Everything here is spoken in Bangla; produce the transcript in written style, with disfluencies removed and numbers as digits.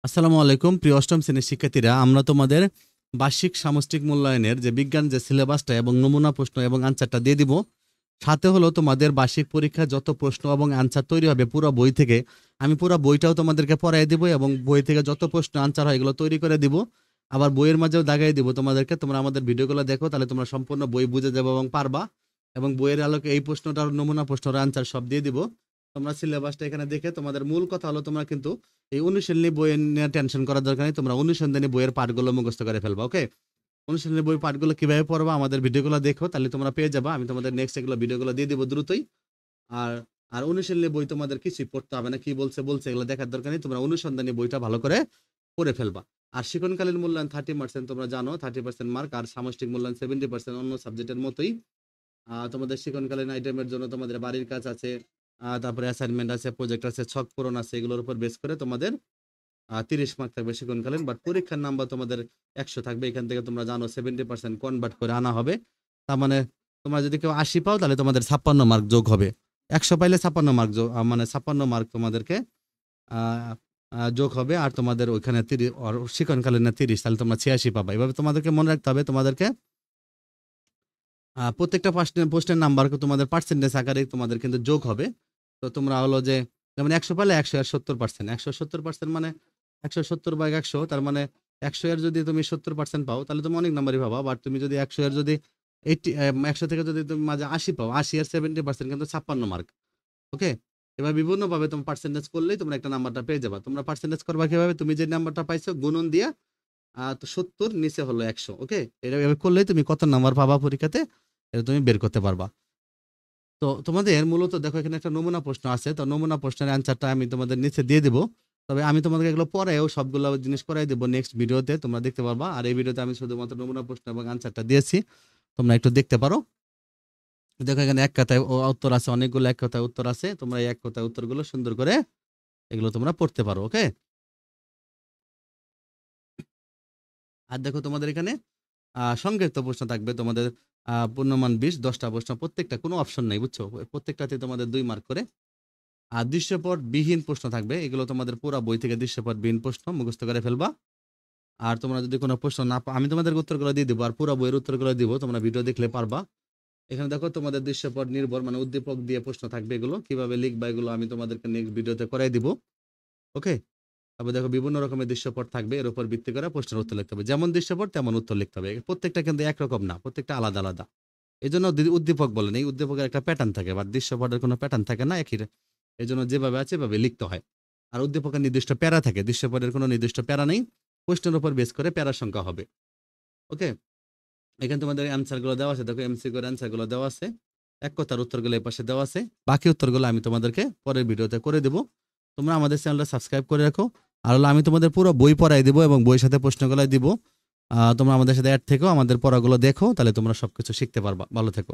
আসসালামু আলাইকুম প্রিয় অষ্টম শ্রেণীর শিক্ষার্থীরা, আমরা তোমাদের বার্ষিক সামষ্টিক মূল্যায়নের যে বিজ্ঞান যে সিলেবাসটা এবং নমুনা প্রশ্ন এবং আনসারটা দিয়ে দিব। সাথে হলো তোমাদের বার্ষিক পরীক্ষা যত প্রশ্ন এবং আনসার তৈরি হবে পুরো বই থেকে, আমি পুরো বইটাও তোমাদেরকে পড়াই দিব এবং বই থেকে যত প্রশ্ন আনসার হয় এগুলো তৈরি করে দিব। আবার বইয়ের মাঝেও দাগাই দিব তোমাদেরকে, তোমরা আমাদের ভিডিওগুলো দেখো, তাহলে তোমরা সম্পূর্ণ বই বুঝে যাবে এবং পারবা। এবং বইয়ের আলোকে এই প্রশ্নটার নমুনা প্রশ্নের আনসার সব দিয়ে দিব। তোমরা সিলেবাসটা এখানে দেখে, তোমাদের মূল কথা হলো তোমরা কিন্তু এই অনুশীলনী বই নিয়ে টেনশন করার দরকার নেই, তোমরা অনুসন্ধানী বইয়ের পাঠগুলো মুখস্থ করে ফেলবা। ওকে, অনুশীলনী বই পাঠগুলো কিভাবে পড়বা আমাদের ভিডিওগুলো দেখো, তাহলে তোমরা পেয়ে যাবা। আমি তোমাদের নেক্সট এগুলো ভিডিওগুলো দিয়ে দিব দ্রুতই। আর আর অনুশীলনী বই তোমাদের কিছুই পড়তে হবে না, কি বলছে বলছে এগুলো দেখার দরকার নেই, তোমরা অনুসন্ধানী বইটা ভালো করে পড়ে ফেলবা। আর শিক্ষণকালীন মূল্যায়ন 30%, তোমরা জানো 30% মার্ক, আর সামষ্টিক মূল্যায়ন 70% অন্য সাবজেক্টের মতোই। তোমাদের শিক্ষণকালীন আইটেমের জন্য তোমাদের বাড়ির কাজ আছে, তারপরে অ্যাসাইনমেন্ট আছে, প্রজেক্ট আছে, ছক পূরণ আছে, এগুলোর উপর বেস করে তোমাদের 30 মার্ক থাকবে শিক্ষণকালীন। বাট পরীক্ষার নাম্বার তোমাদের 100 থাকবে। এখান থেকে তোমরা জানো 70% কনভার্ট করে আনা হবে। তার মানে তোমরা যদি কেউ 80 পাও তাহলে তোমাদের 56 মার্ক যোগ হবে। 100 পাইলে 56 মার্ক মানে 56 মার্ক তোমাদেরকে যোগ হবে। আর তোমাদের ওইখানে 30 শিক্ষণকালীন 30, তাহলে তোমরা 86 পাবা। এভাবে তোমাদেরকে মনে রাখতে হবে। তোমাদেরকে প্রত্যেকটা পোস্টের নাম্বারকে তোমাদের পার্সেন্টেজ আকারে তোমাদের কিন্তু যোগ হবে। তো তোমরা হলো যে যেমন 100 পাইলে 100 এর 70%, 170% মানে 170/100, তার মানে 100 এর যদি তুমি 70% পাও তাহলে তুমি অনেক নাম্বারই পাবা। বাট তুমি যদি 100 এর যদি 100 থেকে যদি তুমি মাঝে 80 পাও, 80 এর 70% কিন্তু 56 মার্ক। ওকে, এবার বিভিন্নভাবে তুমি পার্সেন্টেজ করলেই তোমরা একটা নাম্বারটা পেয়ে যাবা। তোমরা পার্সেন্টেজ করবা কিভাবে, তুমি যে নাম্বারটা পাইছো গুণন দিয়া তো 70 নিচে হলো 100। ওকে, এভাবে করলেই তুমি কত নাম্বার পাবা পরীক্ষাতে এটা তুমি বের করতে পারবা। তো তোমাদের মূলত দেখো এখানে একটা নমুনা প্রশ্ন আছে, তো নমুনা প্রশ্নের অ্যান্সারটা আমি তোমাদের নিচে দিয়ে দেবো। তবে আমি তোমাদেরকে এগুলো পরেও সবগুলো জিনিস করাই দেবো নেক্সট ভিডিওতে, তোমরা দেখতে পারবা। আর এই ভিডিওতে আমি শুধুমাত্র নমুনা প্রশ্ন এবং অ্যান্সারটা দিয়েছি, তোমরা একটু দেখতে পারো। দেখো এখানে এক কথায় উত্তর আছে, অনেকগুলো এক কথায় উত্তর আছে, তোমরা এই এক কথায় উত্তরগুলো সুন্দর করে এগুলো তোমরা পড়তে পারো। ওকে, আর দেখো তোমাদের এখানে সংক্ষিপ্ত প্রশ্ন থাকবে তোমাদের, পূর্ণমান 20, 10টা প্রশ্ন, প্রত্যেকটা কোনো অপশন নেই, বুঝছো, প্রত্যেকটাতে তোমাদের 2 মার্ক করে। আর দৃশ্যপট বিহীন প্রশ্ন থাকবে, এগুলো তোমাদের পুরো বই থেকে দৃশ্যপট বিহীন প্রশ্ন মুখস্থ করে ফেলবা। আর তোমরা যদি কোনো প্রশ্ন না আমি তোমাদের উত্তরগুলো দিয়ে দিব, আর পুরো বইয়ের উত্তরগুলো দিব, তোমরা ভিডিও দেখলে পারবা। এখানে দেখো তোমাদের দৃশ্যপট নির্ভর মানে উদ্দীপক দিয়ে প্রশ্ন থাকবে, এগুলো কিভাবে লিখবা এগুলো আমি তোমাদেরকে নেক্সট ভিডিওতে করাই দিব। ওকে, তারপর দেখো বিভিন্ন রকমের দৃশ্যপট থাকবে, এর উপর ভিত্তি করে প্রশ্নের উত্তর লিখতে হবে, যেমন দৃশ্যপট তেমন উত্তর লিখতে হবে। প্রত্যেকটা কিন্তু একরকম না, প্রত্যেকটা আলাদা আলাদা। এই জন্য উদ্দীপক বলেন, এই উদ্দীপকের একটা প্যাটার্ন থাকে, বা দৃশ্যপটের কোনো প্যাটার্ন থাকে না একই। এই জন্য যেভাবে আছে এভাবে লিখতে হয়। আর উদ্দীপকের নির্দিষ্ট প্যারা থাকে, দৃশ্যপটের কোনো নির্দিষ্ট প্যারা নেই, প্রশ্নের উপর বেস করে প্যারার সংখ্যা হবে। ওকে, এখানে তোমাদের অ্যান্সারগুলো দেওয়া আছে, দেখো এমসিকিউর অ্যান্সারগুলো দেওয়া আছে, এক কথার উত্তরগুলো এই পাশে দেওয়া আছে, বাকি উত্তরগুলো আমি তোমাদেরকে পরের ভিডিওতে করে দেবো। তোমরা আমাদের চ্যানেলটা সাবস্ক্রাইব করে রাখো। আর হলো আমি তোমাদের পুরো বই পড়াই দিব এবং বইয়ের সাথে প্রশ্নগুলো দিব। তোমরা আমাদের সাথে অ্যাড থেকো, আমাদের পড়াগুলো দেখো, তাহলে তোমরা সবকিছু শিখতে পারবা। ভালো থেকো।